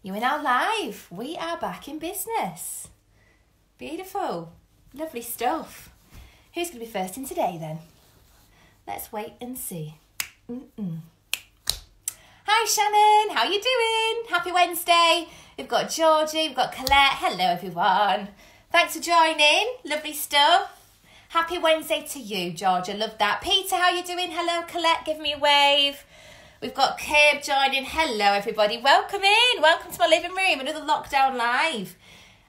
You are now live. We are back in business. Beautiful. Lovely stuff. Who's going to be first in today then? Let's wait and see. Hi Shannon, how you doing? Happy Wednesday. We've got Georgie, we've got Colette. Hello everyone. Thanks for joining. Lovely stuff. Happy Wednesday to you, George. I love that. Peter, how you doing? Hello Colette, give me a wave. We've got Kirb joining. Hello, everybody. Welcome in. Welcome to my living room. Another lockdown live.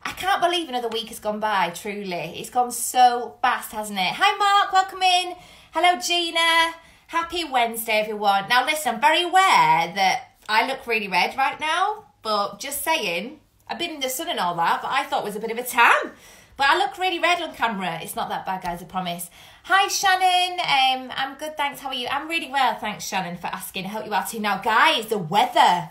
I can't believe another week has gone by, truly. It's gone so fast, hasn't it? Hi, Mark. Welcome in. Hello, Gina. Happy Wednesday, everyone. Now, listen, I'm very aware that I look really red right now, but just saying, I've been in the sun and all that, but I thought it was a bit of a tan. But I look really red on camera. It's not that bad, guys, I promise. Hi, Shannon. I'm good, thanks. How are you? I'm really well, thanks, Shannon, for asking. I hope you are too. Now, guys, the weather.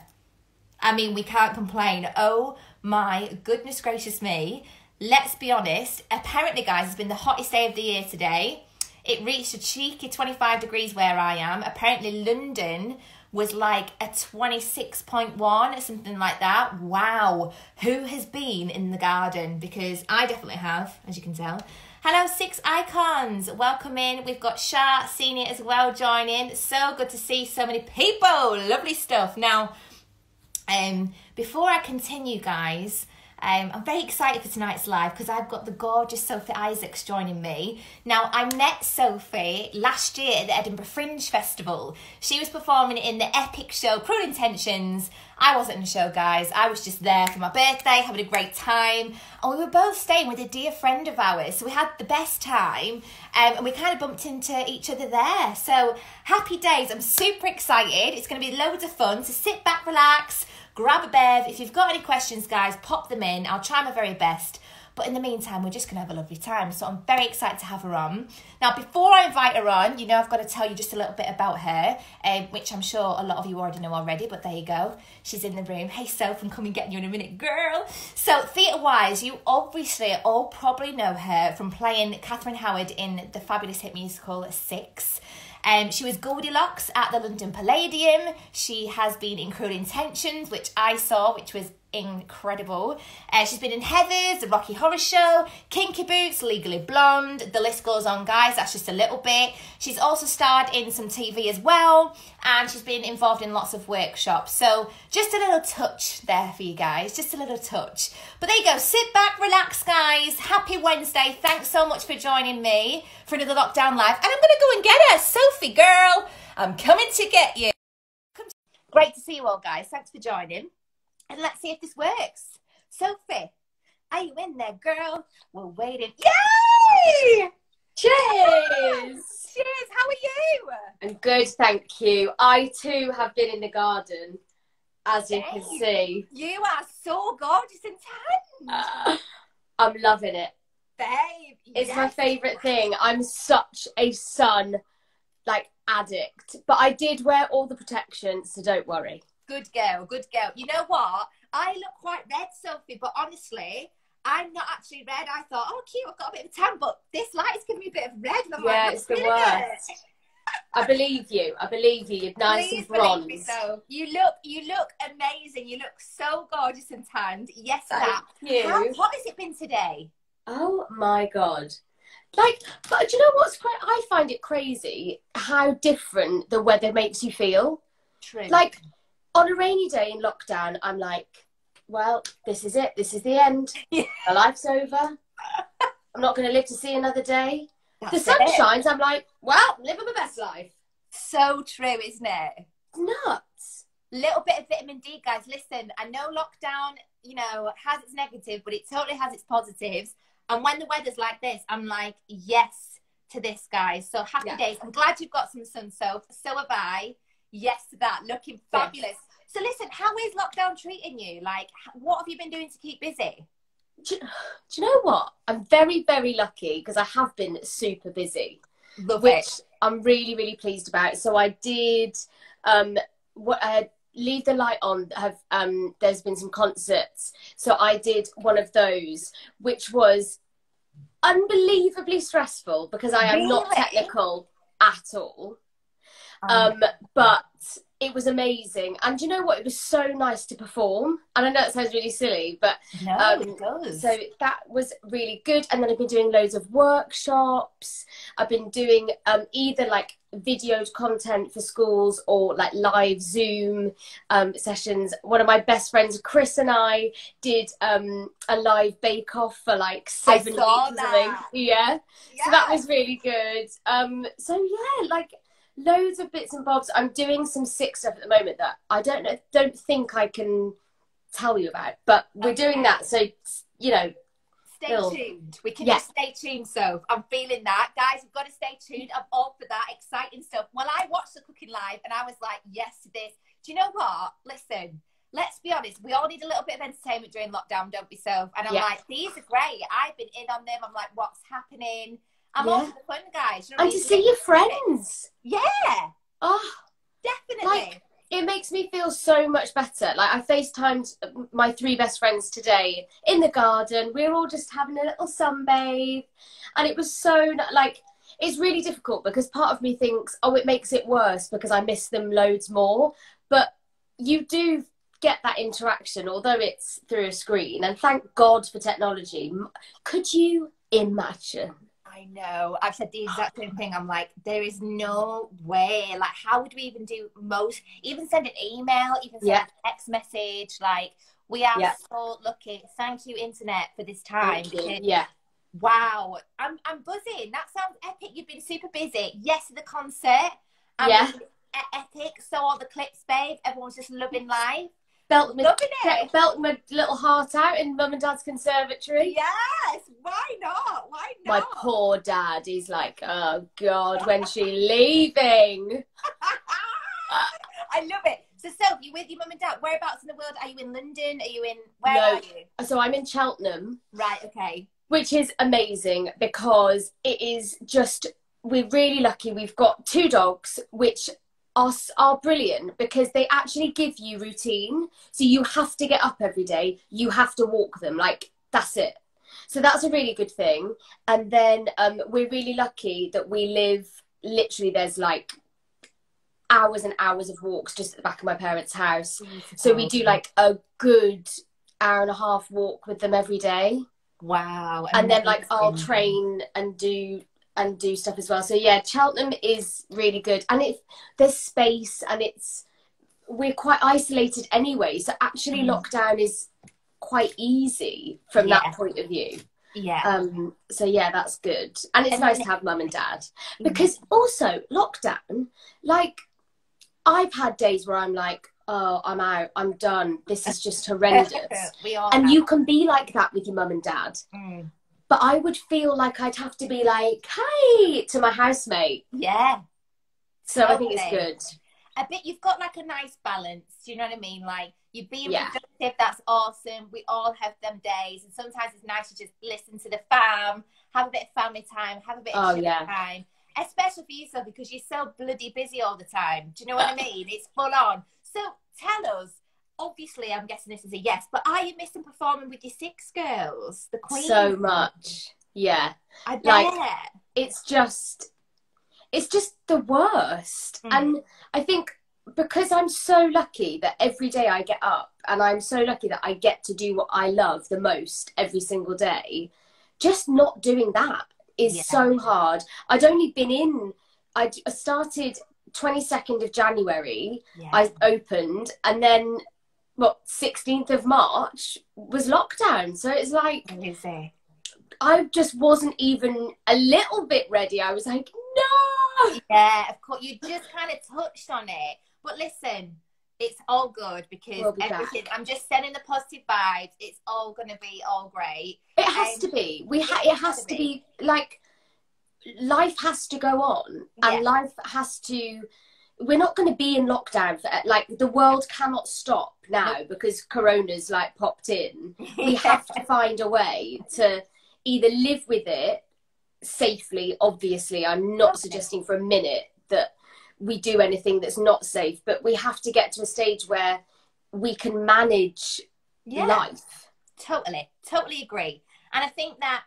I mean, we can't complain. Oh, my goodness gracious me. Let's be honest. Apparently, guys, it's been the hottest day of the year today. It reached a cheeky 25 degrees where I am. Apparently, London was like a 26.1 or something like that. Wow. Who has been in the garden? Because I definitely have, as you can tell. Hello, Six Icons. Welcome in. We've got Shah, Senior as well, joining. So good to see so many people. Lovely stuff. Now, before I continue, guys, I'm very excited for tonight's live because I've got the gorgeous Sophie Isaacs joining me. Now, I met Sophie last year at the Edinburgh Fringe Festival. She was performing in the epic show, Cruel Intentions. I wasn't in the show, guys. I was just there for my birthday, having a great time. And we were both staying with a dear friend of ours. So we had the best time and we kind of bumped into each other there. So happy days. I'm super excited. It's going to be loads of fun. So sit back, relax. Grab a bev. If you've got any questions, guys, pop them in. I'll try my very best. But in the meantime, we're just going to have a lovely time. So I'm very excited to have her on. Now, before I invite her on, you know I've got to tell you just a little bit about her, which I'm sure a lot of you already know already, but there you go. She's in the room. Hey, Soph, I'm coming getting you in a minute, girl. So theatre-wise, you obviously all probably know her from playing Catherine Howard in the fabulous hit musical Six. She was Goldilocks at the London Palladium. She has been in Cruel Intentions, which I saw, which was incredible. She's been in Heathers, The Rocky Horror Show, Kinky Boots, Legally Blonde. The list goes on, guys. That's just a little bit. She's also starred in some TV as well, and she's been involved in lots of workshops. So just a little touch there for you guys. Just a little touch. But there you go. Sit back, relax, guys. Happy Wednesday. Thanks so much for joining me for another Lockdown Live. And I'm going to go and get her. Sophie, girl, I'm coming to get you. Great to see you all, guys. Thanks for joining. And let's see if this works. Sophie, are you in there, girl? We're waiting. Yay! Cheers! Cheers, how are you? I'm good, thank you. I too have been in the garden, as you can see. You are so gorgeous and tan. I'm loving it. Babe, it's my favourite thing. I'm such a sun, addict. But I did wear all the protection, so don't worry. Good girl, good girl. You know what? I look quite red, Sophie, but honestly, I'm not actually red. I thought, oh, cute, I've got a bit of tan, but this light is giving me a bit of red. And I'm like, it's the worst. I believe you. I believe you. You're nice and bronze. Me, so. You look amazing. You look so gorgeous and tanned. Yes, that. You. How hot has it been today? Oh my God. But do you know what's I find it crazy how different the weather makes you feel. True. On a rainy day in lockdown, I'm like, well, this is it. This is the end. My life's over. I'm not going to live to see another day. The sun shines. I'm like, well, I'm living my best life. So true, isn't it? Nuts. Little bit of vitamin D, guys. Listen, I know lockdown, has its negative, but it totally has its positives. And when the weather's like this, I'm like, yes to this, guys. So happy days. I'm glad you've got some sun, so have I. Yes to that. Looking fabulous. Yes. So listen, how is lockdown treating you? What have you been doing to keep busy? Do you know what? I'm very, very lucky because I have been super busy. Which I'm really, really pleased about. So I did Leave the Light On. There's been some concerts. So I did one of those, which was unbelievably stressful because I am not technical at all. But it was amazing. And you know what? It was so nice to perform. And I know it sounds really silly, but No, it does. So that was really good. And then I've been doing loads of workshops. I've been doing either like videoed content for schools or like live Zoom sessions. One of my best friends, Chris, and I did a live bake off for like 7 weeks or something. Yeah. So that was really good. So yeah, like loads of bits and bobs. I'm doing some sick stuff at the moment that I don't think I can tell you about, but we're doing that. So, you know, stay tuned. We can just stay tuned. So I'm feeling that, guys. We've got to stay tuned. I'm all for that exciting stuff. Well, I watched the cooking live and I was like, yes to this. Do you know what? Listen, let's be honest. We all need a little bit of entertainment during lockdown, don't we, Soph? And I'm like, these are great. I've been in on them. I'm like, what's happening? I'm all for the fun, guys. You know, and to see your friends. Yeah. Oh, definitely. Like, it makes me feel so much better. Like, I FaceTimed my 3 best friends today in the garden. We were all just having a little sunbathe. And it was so, like, it's really difficult because part of me thinks, oh, it makes it worse because I miss them loads more. But you do get that interaction, although it's through a screen. And thank God for technology. Could you imagine? I know. I've said the exact same thing. I'm like, there is no way. Like, how would we even do even send an email, even send a text message? Like, we are so lucky. Thank you, internet, for this time. Wow. I'm buzzing. That sounds epic. You've been super busy. Yes, the concert. Epic. So all the clips, babe. Everyone's just loving life. Belt my little heart out in mum and dad's conservatory. Yes, why not? Why not? My poor dad, he's like, oh God, when's she leaving? I love it. So, Sophie, you with your mum and dad? Whereabouts in the world? Are you in London? Are you in, where are you? So I'm in Cheltenham. Right, okay. Which is amazing because it is just, we're really lucky. We've got 2 dogs, which are brilliant because they actually give you routine. So you have to get up every day. You have to walk them. Like, that's it. So that's a really good thing. And then we're really lucky that we live, literally there's like hours and hours of walks just at the back of my parents' house. So we do like a good hour and a half walk with them every day. Wow. And then like I'll train and do stuff as well. So yeah, Cheltenham is really good, and there's space, and we're quite isolated anyway, so actually lockdown is quite easy from that point of view. So yeah, that's good. And it's nice to have mum and dad, because also lockdown, like, I've had days where I'm like, oh, I'm out, I'm done, this is just horrendous. You can be like that with your mum and dad. But I would feel like I'd have to be like, hey, to my housemate. Yeah. So I think it's good. I bet you've got like a nice balance. Do you know what I mean? Like, you're being productive, that's awesome. We all have them days. And sometimes it's nice to just listen to the fam, have a bit of family time, have a bit of time. Especially for you, Sophie, because you're so bloody busy all the time. Do you know what I mean? It's full on. So tell us, obviously, I'm guessing this is a yes, but are you missing performing with your 6 girls, the Queen? So much, yeah. I bet. Like, it's just the worst. And I think because I'm so lucky that every day I get up, and I'm so lucky that I get to do what I love the most every single day, just not doing that is so hard. I'd only been I started 22nd of January, I opened, and then 16th of March was lockdown. So it's like, I just wasn't even a little bit ready. I was like, no. Yeah, of course. You just kind of touched on it. But listen, it's all good because everything, I'm just sending the positive vibes. It's all going to be all great. It has to be. It has to be like, life has to go on, and life has to, we're not going to be in lockdown for, like, the world cannot stop now because corona's like popped in. We have to find a way to either live with it safely. Obviously, I'm not suggesting for a minute that we do anything that's not safe, but we have to get to a stage where we can manage life. Totally agree. And I think that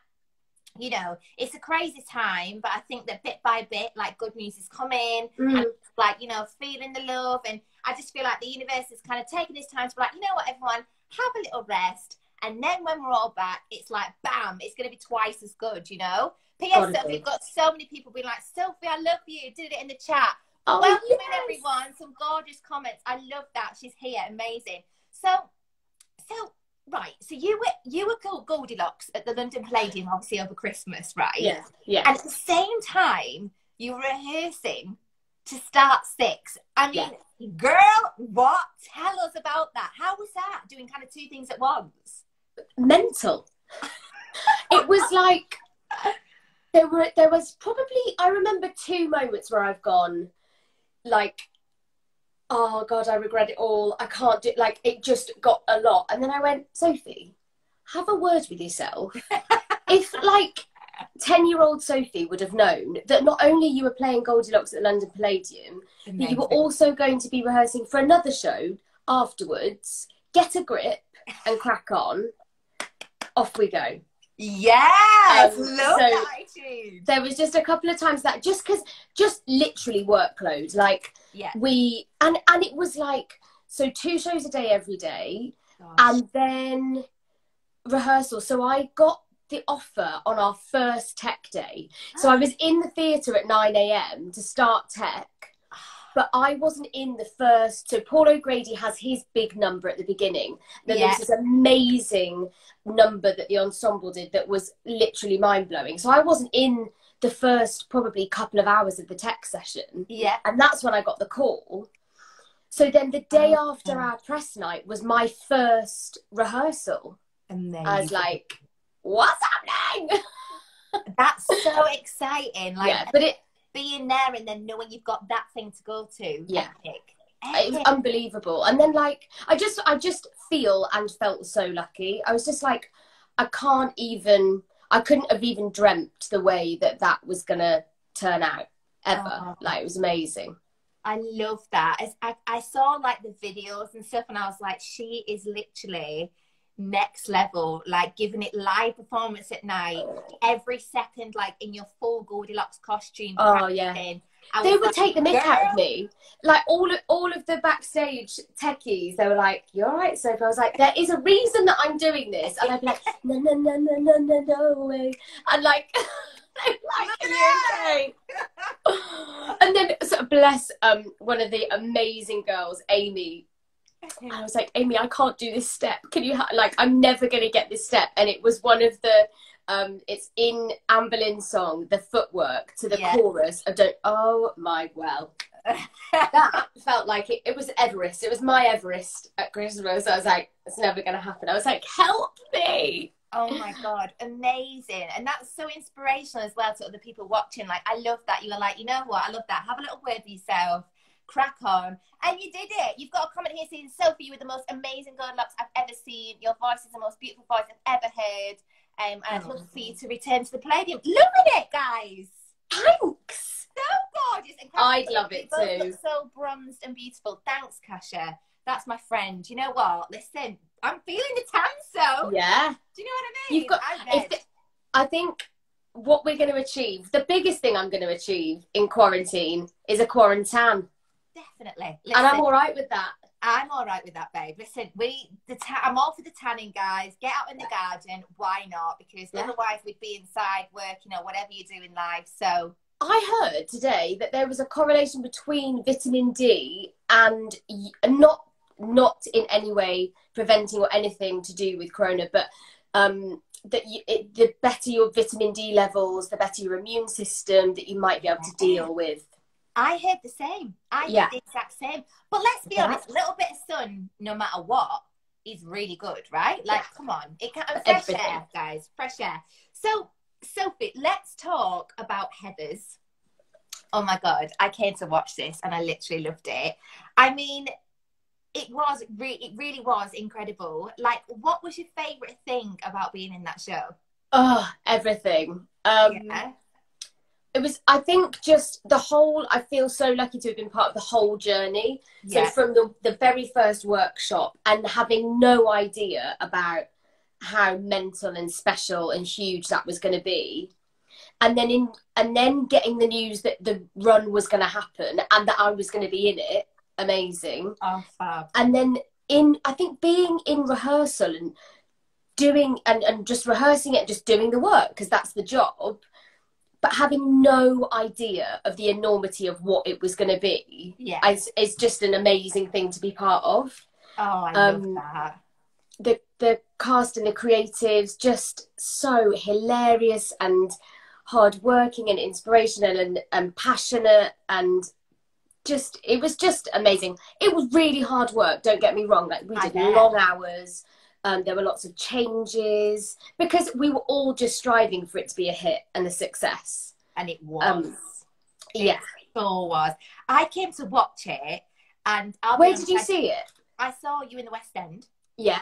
you know, it's a crazy time, but I think that bit by bit, like, good news is coming, Mm. and like, you know, feeling the love, and I just feel like the universe is kind of taking this time to be like, you know what, everyone, have a little rest, and then when we're all back, it's like, bam, it's going to be twice as good, you know. P.S. Sophie, we've got so many people being like, Sophie, I love you, did it in the chat. Oh, Welcome yes. in, everyone. Some gorgeous comments. I love that. She's here. Amazing. So right. So you were Goldilocks at the London Palladium, obviously, over Christmas, right? Yeah. Yeah. And at the same time, you were rehearsing to start 6. I mean, girl, what? Tell us about that. How was that? Doing kind of 2 things at once? Mental. It was like there was probably, I remember 2 moments where I've gone like, oh God, I regret it all. I can't do, like, it just got a lot. And then I went, Sophie, have a word with yourself. If like 10-year-old Sophie would have known that not only you were playing Goldilocks at the London Palladium, that you were also going to be rehearsing for another show afterwards, get a grip and crack on. Off we go. Yes, love that attitude. There was just a couple of times that just literally workload, like and it was like, so 2 shows a day every day. Gosh. And then rehearsal. So I got the offer on our first tech day. So I was in the theatre at 9 a.m. to start tech. But I wasn't in the first. So Paul O'Grady has his big number at the beginning. Then there was this amazing number that the ensemble did that was literally mind-blowing. So I wasn't in the first probably couple of hours of the tech session. Yeah. And that's when I got the call. So then the day after our press night was my first rehearsal. Amazing. I was like, what's happening? That's so exciting. Like, but being there and then knowing you've got that thing to go to. Epic. It was unbelievable. And then like I just feel and felt so lucky. I was just like, I couldn't have even dreamt the way that was gonna turn out ever. Like, it was amazing. I love that. I saw like the videos and stuff, and I was like, she is literally next level, like giving it live performance at night, every second, like in your full Goldilocks costume. They would take the mick out of me. Like all of the backstage techies, they were like, "You're all right, Sophie." I was like, "There is a reason that I'm doing this," and I'd be like, "No, no, no, no, no, no, no way," and like, okay. And then, so bless one of the amazing girls, Amy. And I was like, Amy, I can't do this step. Can you, I'm never going to get this step. And it was one of the, it's in Anne Boleyn's song, the footwork to the chorus of that felt like it was Everest. It was my Everest at Christmas. I was like, it's never going to happen. I was like, help me. Oh my God, amazing. And that's so inspirational as well to other people watching. Like, I love that. You were like, you know what? I love that. Have a little word with yourself. Crack on. And you did it. You've got a comment here saying, Sophie, you were the most amazing Goldilocks I've ever seen. Your voice is the most beautiful voice I've ever heard. And I'd love for you to return to the Palladium. Loving it, guys. Thanks. So gorgeous. And I'd love it both too. Look so bronzed and beautiful. Thanks, Kasha. That's my friend. You know what? Listen, I'm feeling the tan, so. Yeah. Do you know what I mean? You've got, I think what we're going to achieve, the biggest thing I'm going to achieve in quarantine is a quarantine. Definitely. Listen, and I'm all right with that. I'm all right with that, babe. Listen, I'm all for the tanning, guys. Get out in the garden. Why not? Because otherwise we'd be inside working or whatever you do in life. So I heard today that there was a correlation between vitamin D and not in any way preventing or anything to do with corona, but the better your vitamin D levels, the better your immune system, that you might be able to deal with. I heard the same. I heard the exact same. But let's be honest, a little bit of sun, no matter what, is really good, right? Like, come on. It can fresh air, guys. Fresh air. So, Sophie, let's talk about Heathers. Oh my God, I came to watch this and I literally loved it. I mean, it really was incredible. Like, what was your favourite thing about being in that show? Oh, everything. It was, I think, just the whole, I feel so lucky to have been part of the whole journey. So from the very first workshop and having no idea about how mental and special and huge that was going to be. And then getting the news that the run was going to happen and that I was going to be in it, amazing. Oh, fab. And then I think being in rehearsal and doing and just rehearsing it and just doing the work, because that's the job, but having no idea of the enormity of what it was going to be, is just an amazing thing to be part of. Oh, I love that. The cast and the creatives, just so hilarious and hardworking and inspirational and passionate, and just, it was just amazing. It was really hard work, don't get me wrong. Like, we did long hours. There were lots of changes because we were all just striving for it to be a hit and a success. And it was. Yeah. It sure was. I came to watch it, and where did you see it? I saw you in the West End. Yeah.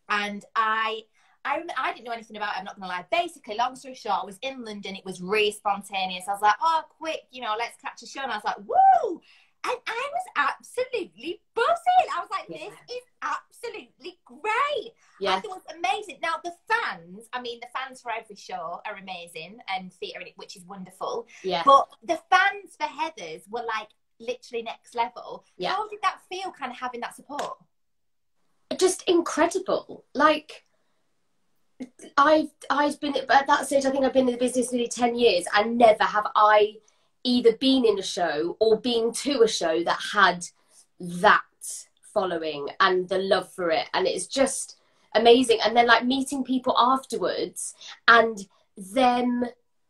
And I didn't know anything about it, I'm not going to lie. Basically, long story short, I was in London. It was really spontaneous. I was like, oh, quick, let's catch a show. And I was like, woo! And I was absolutely buzzing. I was like, this is absolutely great. Yeah. I thought it was amazing. Now, the fans for every show are amazing, and theatre, which is wonderful. Yeah. But the fans for Heathers were like literally next level. Yeah. How did that feel, kind of having that support? Just incredible. Like, I've been at that stage, I think I've been in the business nearly 10 years, and never have I either been in a show or been to a show that had that following and the love for it. And it's just amazing. And then, like, meeting people afterwards and them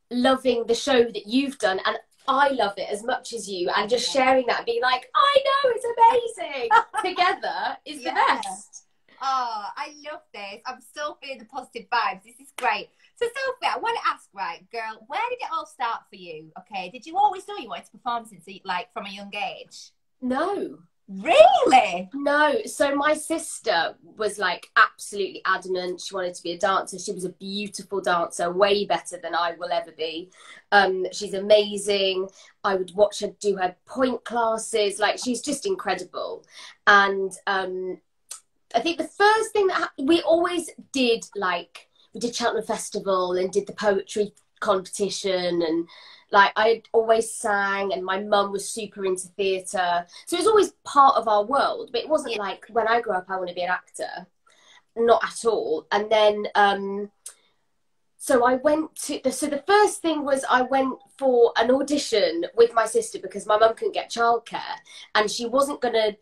loving the show that you've done, and I love it as much as you, and just sharing that and being like, I know, it's amazing together is the best. Oh, I love this. I'm still feeling the positive vibes. This is great. So, Sophie, I want to ask, right, girl, where did it all start for you? Okay, did you always know you wanted to perform since, like, from a young age? No. Really? No. So my sister was, like, absolutely adamant. She wanted to be a dancer. She was a beautiful dancer, way better than I will ever be. She's amazing. I would watch her do her point classes. Like, she's just incredible. And I think the first thing that we always did, like, we did Cheltenham Festival and did the poetry competition, and like, I always sang, and my mum was super into theatre, so it was always part of our world. But it wasn't like, when I grew up I want to be an actor, not at all. And then so I went to the first thing was I went for an audition with my sister, because my mum couldn't get childcare, and she wasn't going to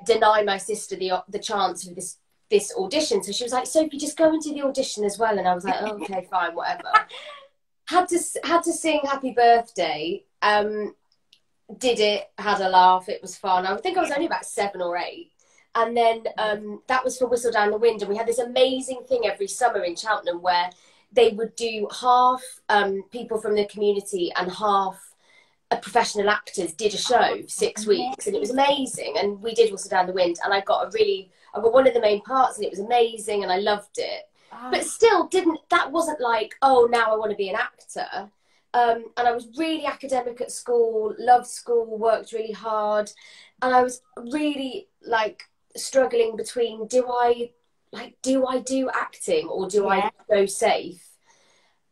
deny my sister the chance of this audition. So she was like, Sophie, just go and do the audition as well. And I was like, oh, okay, fine, whatever. Had to sing Happy Birthday. Did it, had a laugh, it was fun. I think I was only about 7 or 8. And then that was for Whistle Down the Wind. And we had this amazing thing every summer in Cheltenham where they would do half people from the community and half professional actors did a show for 6 weeks, and it was amazing. And we did Whistle Down the Wind, and I got one of the main parts, and it was amazing, and I loved it. But still that wasn't like, oh, now I want to be an actor. And I was really academic at school, loved school, worked really hard, and I was really, like, struggling between, do I do acting, or do I go safe?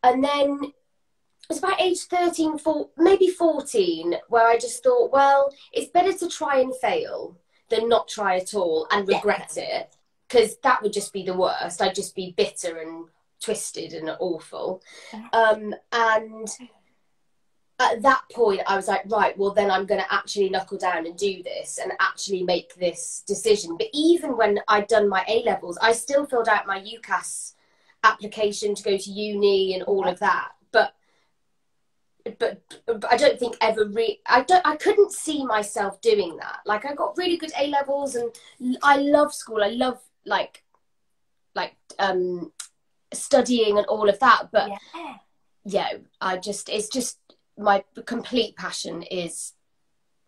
And then it was about age 13, maybe 14, where I just thought, well, it's better to try and fail than not try at all and regret it, because that would just be the worst. I'd just be bitter and twisted and awful. And at that point, I was like, right, well, then I'm going to actually knuckle down and do this and actually make this decision. But even when I'd done my A-levels, I still filled out my UCAS application to go to uni and all of that. But I don't think I couldn't see myself doing that. Like, I got really good A-levels, and I love school. I love like studying and all of that. But it's just my complete passion is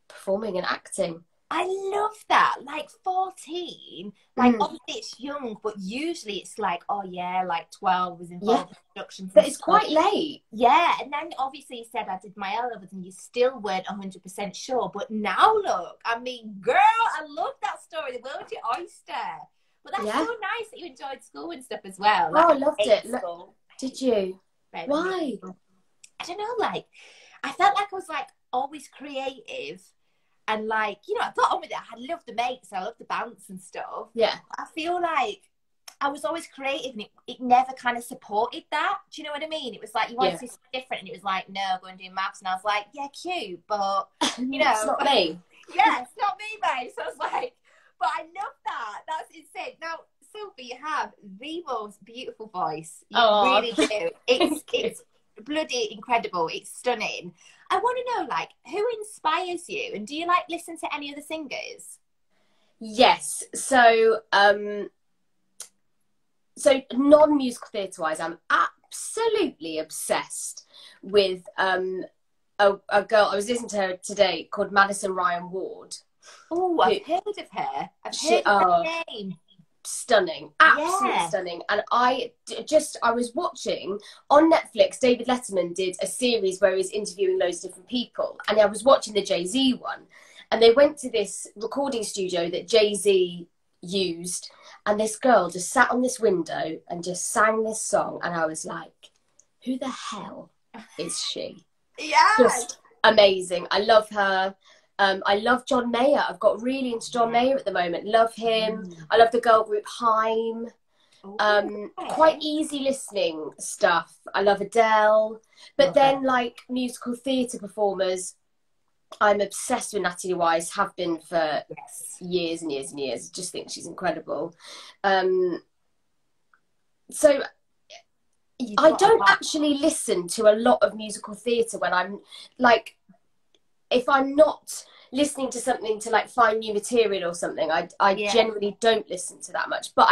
performing and acting. I love that. Like 14, like obviously it's young, but usually it's like, oh yeah, like 12 was involved in productions. But it's quite late. Yeah, and then obviously you said I did my A-levels and you still weren't 100% sure. But now look, I mean, girl, I love that story. The world's your oyster. But that's Yeah. so nice that you enjoyed school and stuff as well. Oh, I Like, loved hate it. school. Did you? Very Why? miserable. I don't know, like, I felt like I was, like, always creative. And, like, you know, I got on with it. I loved the mates. I loved the bounce and stuff. Yeah. I feel like I was always creative and it never kind of supported that. Do you know what I mean? It was like, you wanted to do something different. And it was like, no, go and do maths. And I was like, yeah, cute. But, you know. It's not me. Yeah, it's not me, mate. So I was like, but I love that. That's insane. Now, Sophie, you have the most beautiful voice. You really do. It's bloody incredible. It's stunning. I want to know, like, who inspires you? And do you, like, listen to any other singers? Yes. So, non-musical theatre-wise, I'm absolutely obsessed with a girl. I was listening to her today called Madison Ryan Ward. Oh, I've heard of her. I've heard of her name. Stunning, absolutely stunning. And I was watching on Netflix, David Letterman did a series where he's interviewing loads of different people, and I was watching the Jay-Z one, and they went to this recording studio that Jay-Z used, and this girl just sat on this window and just sang this song, and I was like, who the hell is she? Just amazing. I love her. I love John Mayer. I've got really into John Mayer at the moment. Love him. I love the girl group Haim. Quite easy listening stuff. I love Adele. But then, like, musical theatre performers, I'm obsessed with Natalie Wise, have been for years and years and years. Just think she's incredible. So I don't actually listen to a lot of musical theatre when I'm, like, if I'm not listening to something to, like, find new material or something, I generally don't listen to that much. But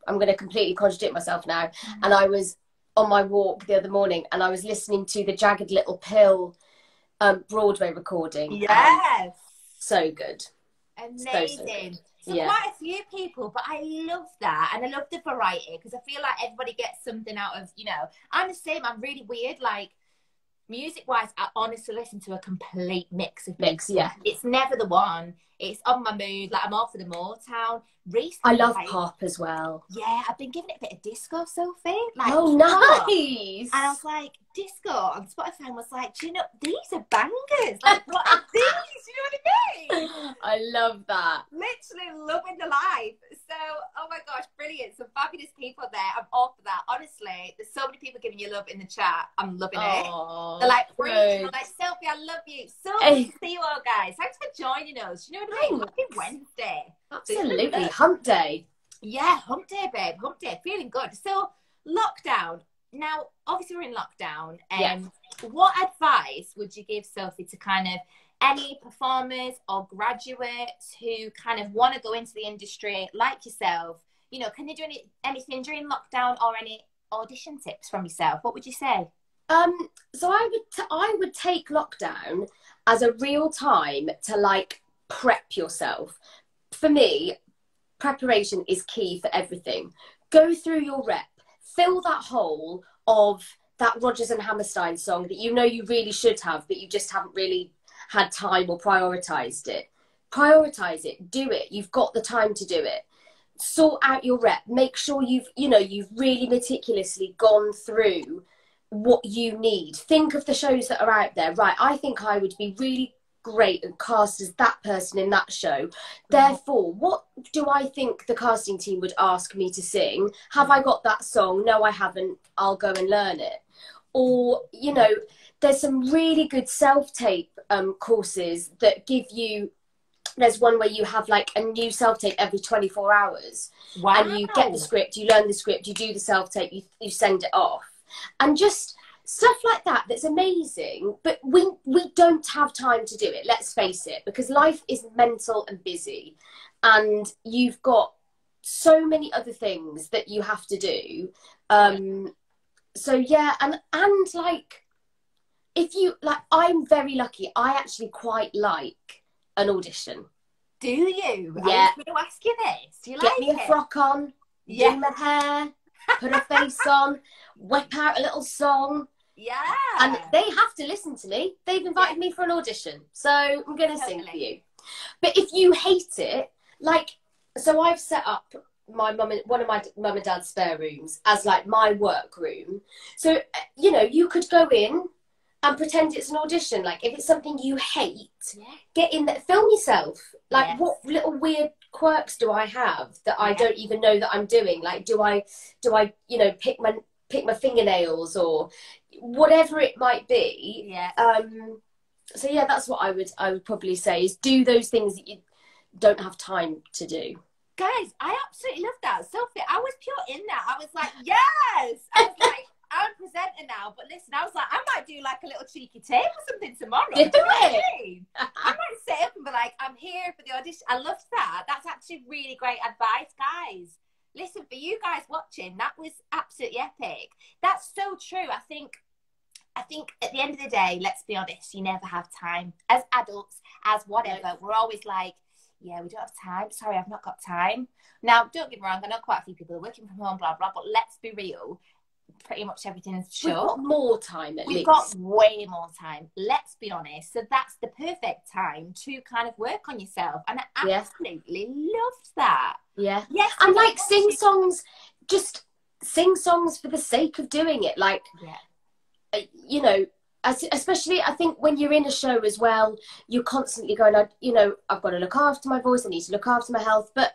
I'm going to completely contradict myself now. And I was on my walk the other morning and I was listening to the Jagged Little Pill Broadway recording. Yes. So good. Amazing. So quite a few people, but I love that. And I love the variety because I feel like everybody gets something out of, you know, I'm the same. I'm really weird. Like, music-wise, I honestly listen to a complete mix of mix. Yeah, it's never the one. It's on my mood. Like, I'm all for the Motown. Recently, I love pop as well. Yeah, I've been giving it a bit of disco, Sophie. Like, oh, nice. And I was like, disco on Spotify, and was like, do you know, these are bangers. Like, what are these? You know what I mean? I love that. Literally loving the life. So, oh my gosh, brilliant. Some fabulous people there. I'm all for that. Honestly, there's so many people giving you love in the chat. I'm loving it. They're like, they're like, Sophie, I love you. So good to see you all, guys. Thanks for joining us. You know what I mean? Happy Wednesday. Absolutely. Hump day. Yeah, hump day, babe. Hump day. Feeling good. So, lockdown. Now, obviously, we're in lockdown. What advice would you give, Sophie, to kind of any performers or graduates who kind of want to go into the industry like yourself? You know, can they do anything during lockdown, or any audition tips from yourself? What would you say? So I would take lockdown as a real time to, like, prep yourself. For me, preparation is key for everything. Go through your rep, fill that hole of that Rodgers and Hammerstein song that you know you really should have, but you just haven't really had time or prioritized it. Prioritize it, do it. You've got the time to do it. Sort out your rep. Make sure you've really meticulously gone through what you need. Think of the shows that are out there. Right, I think I would be really great and cast as that person in that show. Therefore, what do I think the casting team would ask me to sing? Have I got that song? No, I haven't. I'll go and learn it. Or, you know, there's some really good self-tape courses that give you, there's one where you have, like, a new self-tape every 24 hours. Wow. And you get the script, you learn the script, you do the self-tape, you send it off. And just stuff like that, that's amazing. But we don't have time to do it, let's face it, because life is mental and busy. And you've got so many other things that you have to do. So, yeah, and like, if you, like, I'm very lucky. I actually quite like an audition. Do you? Yeah. I was going to ask you this. Do you Get like me a frock on, do my hair, put a face on, whip out a little song. Yeah. And they have to listen to me. They've invited me for an audition. So I'm going to sing for you. But if you hate it, like, so I've set up one of my mum and dad's spare rooms as like my work room. So, you know, you could go in and pretend it's an audition. Like if it's something you hate, get in there, film yourself. Like what little weird quirks do I have that I don't even know that I'm doing? Like do I you know, pick my fingernails or whatever it might be. So yeah, that's what I would probably say, is do those things that you don't have time to do. Guys, I absolutely love that. Sophie, I was pure in that. I was like, yes! I was like, I'm a presenter now, but listen, I was like, I might do like a little cheeky tape or something tomorrow. Do it! I might sit up and be like, I'm here for the audition. I loved that. That's actually really great advice, guys. Listen, for you guys watching, that was absolutely epic. That's so true. I think at the end of the day, let's be honest, you never have time. As adults, as whatever, we're always like, yeah, we don't have time. Sorry, I've not got time. Now, don't get me wrong, I know quite a few people are working from home, blah, blah, but let's be real. Pretty much everything's short. We've got more time at least. We've got way more time. Let's be honest. So that's the perfect time to kind of work on yourself. And I absolutely loved that. Yeah. Yes. And like sing songs, just sing songs for the sake of doing it. Like, you know, especially I think when you're in a show as well, you're constantly going, you know, I've got to look after my voice, I need to look after my health, but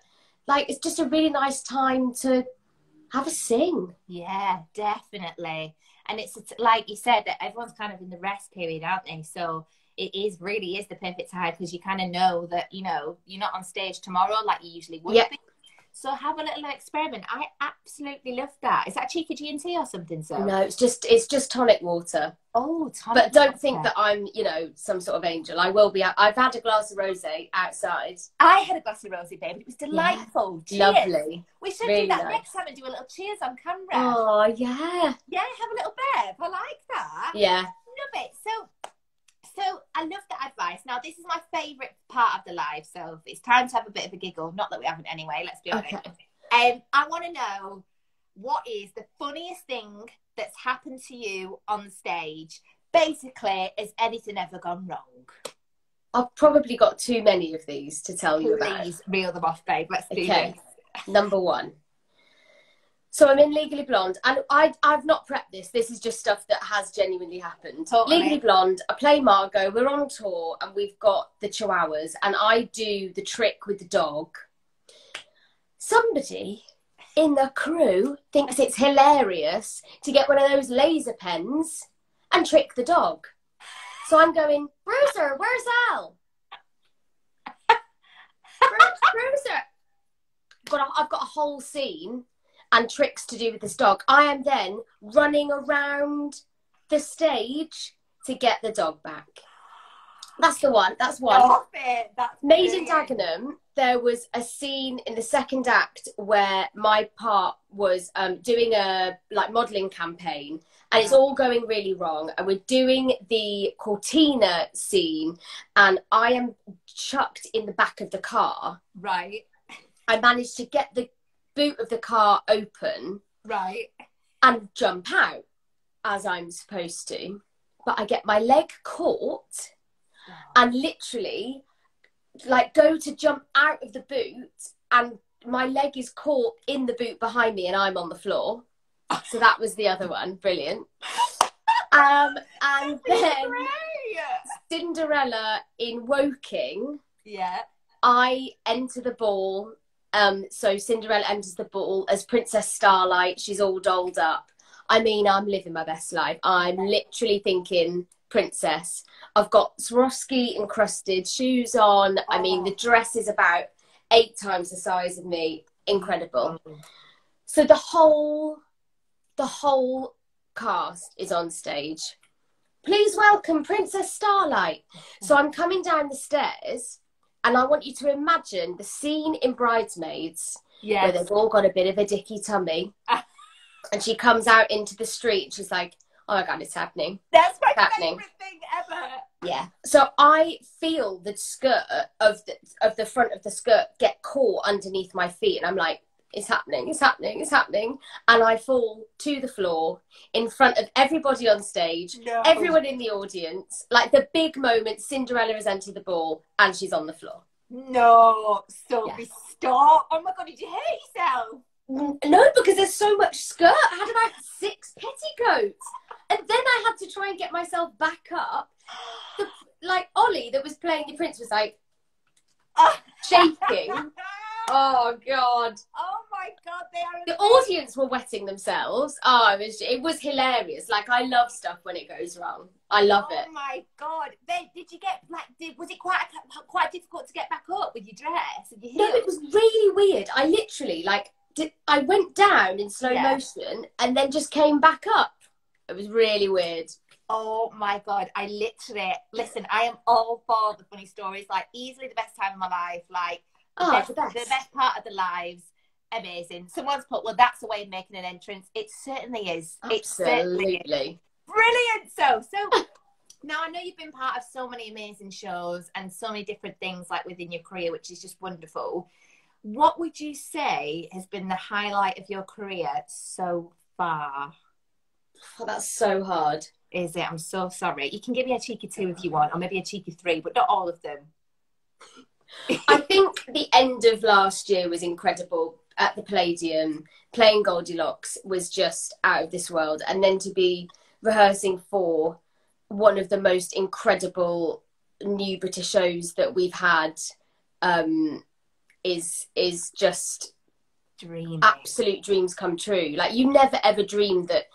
like it's just a really nice time to have a sing. Yeah, definitely. And it's like you said, that everyone's kind of in the rest period, aren't they? So it really is the perfect time, because you kind of know that, you know, you're not on stage tomorrow like you usually would be. So have a little experiment. I absolutely love that. Is that cheeky G&T or something? So no, it's just tonic water. Oh, tonic But don't water. think that I'm, you know, some sort of angel. I will be. I've had a glass of rosé outside. I had a glass of rosé, babe. It was delightful. Yeah. Lovely. We should really do that nice. next time and do a little cheers on camera. Oh yeah. Yeah, have a little bev. I like that. Yeah. Love it. So I love that advice. Now, this is my favourite part of the live, so it's time to have a bit of a giggle. Not that we haven't anyway, let's be honest. I want to know, what is the funniest thing that's happened to you on stage? Basically, has anything ever gone wrong? I've probably got too many of these to tell you about. Please reel them off, babe. Let's do this. Number one. So I'm in Legally Blonde, and I've not prepped this. This is just stuff that has genuinely happened. Totally. Legally Blonde, I play Margot, we're on tour, and we've got the Chihuahuas, and I do the trick with the dog. Somebody in the crew thinks it's hilarious to get one of those laser pens and trick the dog. So I'm going, Bruiser, where's Al? Bruiser. I've got a whole scene and tricks to do with this dog. I am then running around the stage to get the dog back. That's the one. That's one. Stop it. That's Made in Dagenham, there was a scene in the second act where my part was doing a modelling campaign, and it's all going really wrong. And we're doing the Cortina scene, and I am chucked in the back of the car. Right. I managed to get the boot of the car open, right, and jump out as I'm supposed to, but I get my leg caught and literally go to jump out of the boot, and my leg is caught in the boot behind me and I'm on the floor. So that was the other one. Brilliant. And then Cinderella in Woking, I enter the ball. So Cinderella enters the ball as Princess Starlight. She's all dolled up. I mean, I'm living my best life. I'm literally thinking princess. I've got Swarovski encrusted shoes on. I mean, the dress is about 8 times the size of me. Incredible. So the whole cast is on stage. Please welcome Princess Starlight. So I'm coming down the stairs, and I want you to imagine the scene in Bridesmaids, where they've all got a bit of a dicky tummy. And she comes out into the street and she's like, oh my God, it's happening. That's my favourite thing ever. Yeah. So I feel the skirt of the front of the skirt get caught underneath my feet, and I'm like, it's happening, it's happening, it's happening. And I fall to the floor in front of everybody on stage, everyone in the audience. Like the big moment, Cinderella has entered the ball and she's on the floor. No, Sophie, Stop. Oh my God, did you hurt yourself? No, because there's so much skirt. I had about 6 petticoats. And then I had to try and get myself back up. Like, Ollie, that was playing the prince, was like, shaking. Oh, God. Oh my God, they are the audience were wetting themselves. Oh, it was hilarious. Like, I love stuff when it goes wrong. I love it. Oh my God. Did you get, like, was it quite difficult to get back up with your dress and your heels? No, it was really weird. I literally, like, I went down in slow motion and then just came back up. It was really weird. Oh my God, I literally, listen, I am all for the funny stories, like easily the best time of my life, like the best part of the lives, amazing. Someone's put, well, that's a way of making an entrance. It certainly is. Absolutely. It certainly is. Brilliant. So now I know you've been part of so many amazing shows and so many different things like within your career, which is just wonderful. What would you say has been the highlight of your career so far? Oh, that's so hard. Is it? I'm so sorry. You can give me a cheeky 2 if you want, or maybe a cheeky 3, but not all of them. I think the end of last year was incredible at the Palladium. Playing Goldilocks was just out of this world. And then to be rehearsing for one of the most incredible new British shows that we've had is just absolute dreams come true. Like, you never ever dream that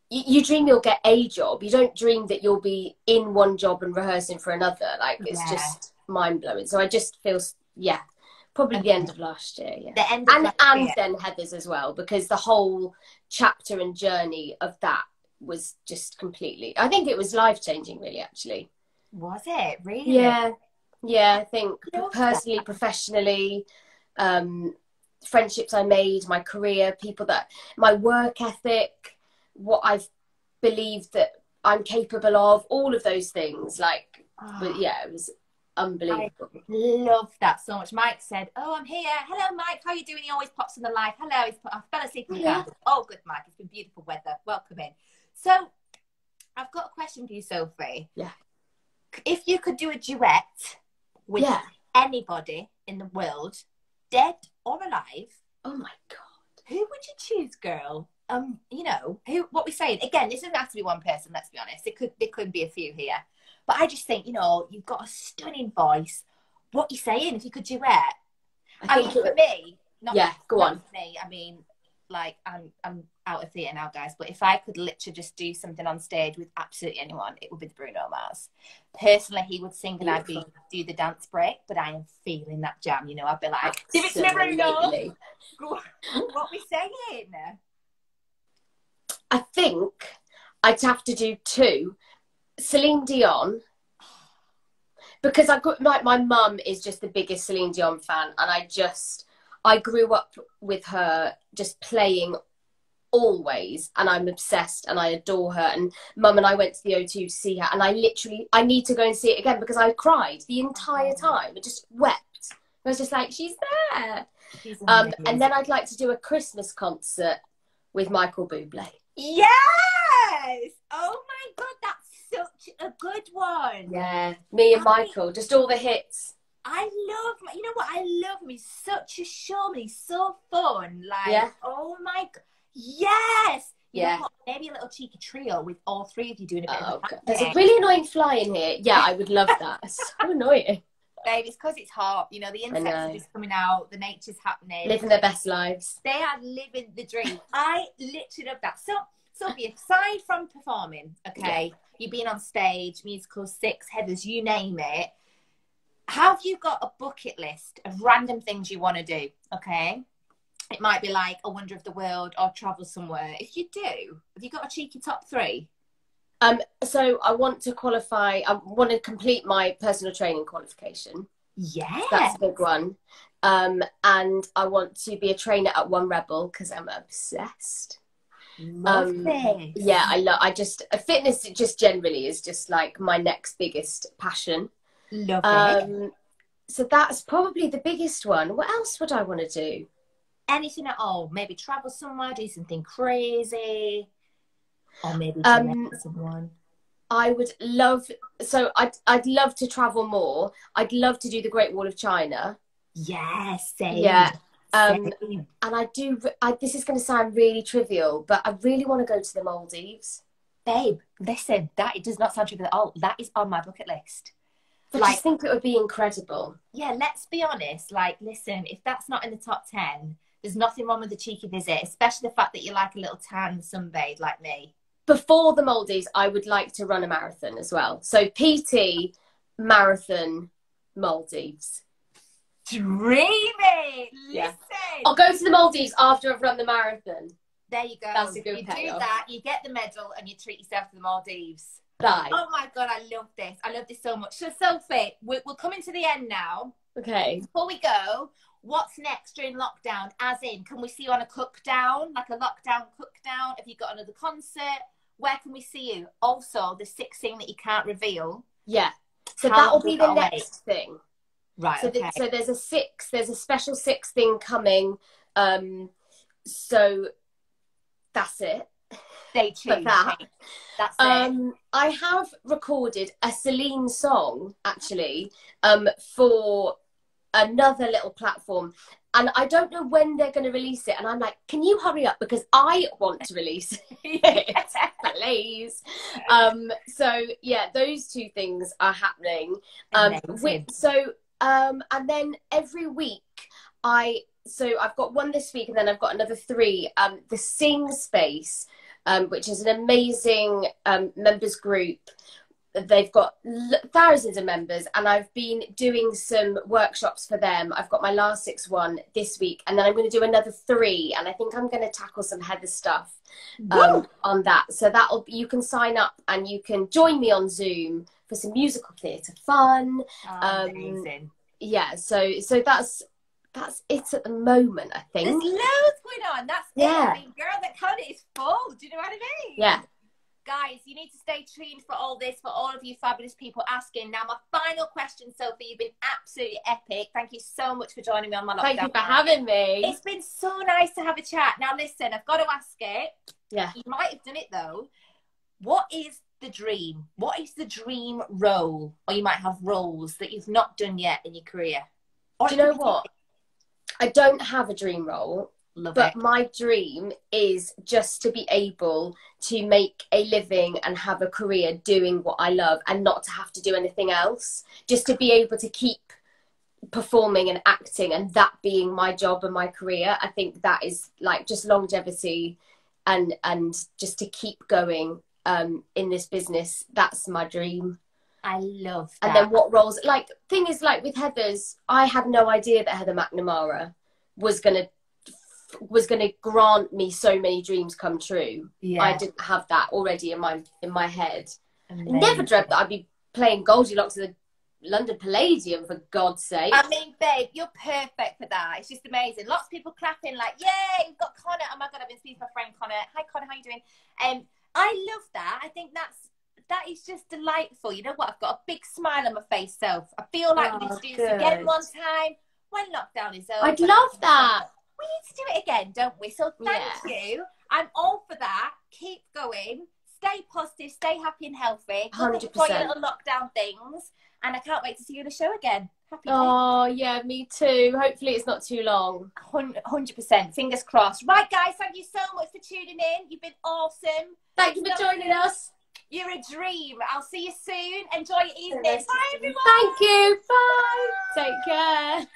you dream you'll get a job. You don't dream that you'll be in one job and rehearsing for another. Like, it's just mind-blowing. So I just feel, probably the end of last year. Yeah. The end of last year. Then Heather's as well, because the whole chapter and journey of that was just completely, I think it was life-changing, really, actually. Was it? Really? Yeah. Yeah, I think personally, professionally, friendships I made, my career, my work ethic, what I've believed that I'm capable of, all of those things. Like, but yeah, it was unbelievable. I love that so much. Mike said, "Oh, I'm here. Hello, Mike. How are you doing?" He always pops in the live. Hello. I fell asleep in the garden. Oh, good, Mike. It's been beautiful weather. Welcome in. So, I've got a question for you, Sophie. Yeah. If you could do a duet with anybody in the world, dead or alive, oh my God, who would you choose, girl? You know, what we're saying, again, this doesn't have to be one person, let's be honest. There could be a few here. But I just think, you know, you've got a stunning voice. What are you saying if you could duet? I mean, for me, go on. For me, I mean, like, I'm out of theatre now, guys, but if I could literally just do something on stage with absolutely anyone, it would be the Bruno Mars. Personally, he would sing and I'd do the dance break, but I am feeling that jam, you know. I'd be like, give it to me, Bruno. What we saying? I think I'd have to do 2. Celine Dion, because my mum is just the biggest Celine Dion fan, and I grew up with her just playing always, and I'm obsessed and I adore her. And Mum and I went to the O2 to see her, and I need to go and see it again, because I cried the entire time. I just wept. I was just like, she's there. And then I'd like to do a Christmas concert with Michael Bublé. Yes! Oh my God, that's such a good one. Yeah, me and Michael, just all the hits. I love, you know what, I love him. He's such a showman. He's so fun. Like, oh my God. Yes! You know what? Maybe a little cheeky trio with all 3 of you doing a bit of a There's a really annoying fly in here. Yeah, I would love that. It's so annoying. Babe, it's because it's hot. You know, the insects are just coming out. The nature's happening. Living their best lives. They are living the dream. I literally love that. So, Sophie, aside from performing, you've been on stage, musicals, 6, Heathers, you name it. Have you got a bucket list of random things you want to do? Okay. It might be like a wonder of the world or travel somewhere. If you do, have you got a cheeky top 3? So I want to qualify. I want to complete my personal training qualification. Yeah, that's a big one. And I want to be a trainer at One Rebel, because I'm obsessed. Fitness just generally is just like my next biggest passion. Love it. So that's probably the biggest one. What else would I want to do? Anything at all? Maybe travel somewhere, do something crazy, or maybe someone. I would love. So I'd love to travel more. I'd love to do the Great Wall of China. Yes, same. Yeah. Same. This is going to sound really trivial, but I really want to go to the Maldives. Babe, listen, that it does not sound trivial at all. That is on my bucket list. I just think it would be incredible. Yeah, let's be honest. Like, listen, if that's not in the top 10, there's nothing wrong with a cheeky visit, especially the fact that you like a little tan sunbathe like me. Before the Maldives, I would like to run a marathon as well. So PT, marathon, Maldives. Dreamy! Yeah. Listen! I'll go to the Maldives after I've run the marathon. There you go. That's a good You payoff. do that, you get the medal, and you treat yourself to the Maldives. Bye. Oh my God, I love this. I love this so much. So, Sophie, we're coming to the end now. Okay. Before we go, what's next during lockdown? As in, can we see you on a cook down, like a lockdown cook down? Have you got another concert? Where can we see you? Also, the 6th thing that you can't reveal. Yeah. So that'll be the next thing. Right. So, okay. So there's a special 6th thing coming. So that's it. Stay tuned. That's it. I have recorded a Celine song actually for another little platform, and I don't know when they're going to release it, and I'm like, can you hurry up, because I want to release it. Please. So yeah, those 2 things are happening. And then every week I've got one this week, and then I've got another 3. The Sing Space, which is an amazing members group. They've got thousands of members, and I've been doing some workshops for them. I've got my last 6 one this week, and then I'm going to do another 3, and I think I'm going to tackle some Heather stuff on that. So you can sign up and you can join me on Zoom for some musical theatre fun. Amazing. Yeah, so that's it at the moment, I think. There's loads going on. That's it. I mean, girl, that calendar is full. Do you know what I mean? Yeah. Guys, you need to stay tuned for all this, for all of you fabulous people asking. Now, my final question, Sophie, you've been absolutely epic. Thank you so much for joining me on my lockdown. Thank you for having me. It's been so nice to have a chat. Now, listen, I've got to ask it. Yeah. You might have done it, though. What is the dream? What is the dream role? Or you might have roles that you've not done yet in your career. Do you know what? I don't have a dream role. But my dream is just to be able to make a living and have a career doing what I love, and not to have to do anything else. Just to be able to keep performing and acting, and that being my job and my career. I think that is like just longevity and just to keep going in this business. That's my dream. I love that. And then what roles, like, thing is, like with Heather's, I had no idea that Heather McNamara was gonna grant me so many dreams come true. Yeah. I didn't have that already in my head. Amazing. Never dreamt that I'd be playing Goldilocks at the London Palladium, for God's sake. I mean, babe, you're perfect for that. It's just amazing. Lots of people clapping like, yay, we've got Connor. Oh my God, I've been speaking to my friend Connor. Hi Connor, how you doing? I love that. I think that is just delightful. You know what? I've got a big smile on my face, Soph. I feel like we need to do this again one time when lockdown is over. I'd love that. We need to do it again, don't we? So thank you. I'm all for that. Keep going. Stay positive. Stay happy and healthy. 100%. Enjoy your little lockdown things. And I can't wait to see you on the show again. Happy day. Yeah, me too. Hopefully it's not too long. 100%. Fingers crossed. Right, guys. Thank you so much for tuning in. You've been awesome. Thank you for joining us. You're a dream. I'll see you soon. Enjoy your evening. Bye, everyone. Thank you. Bye. Take care.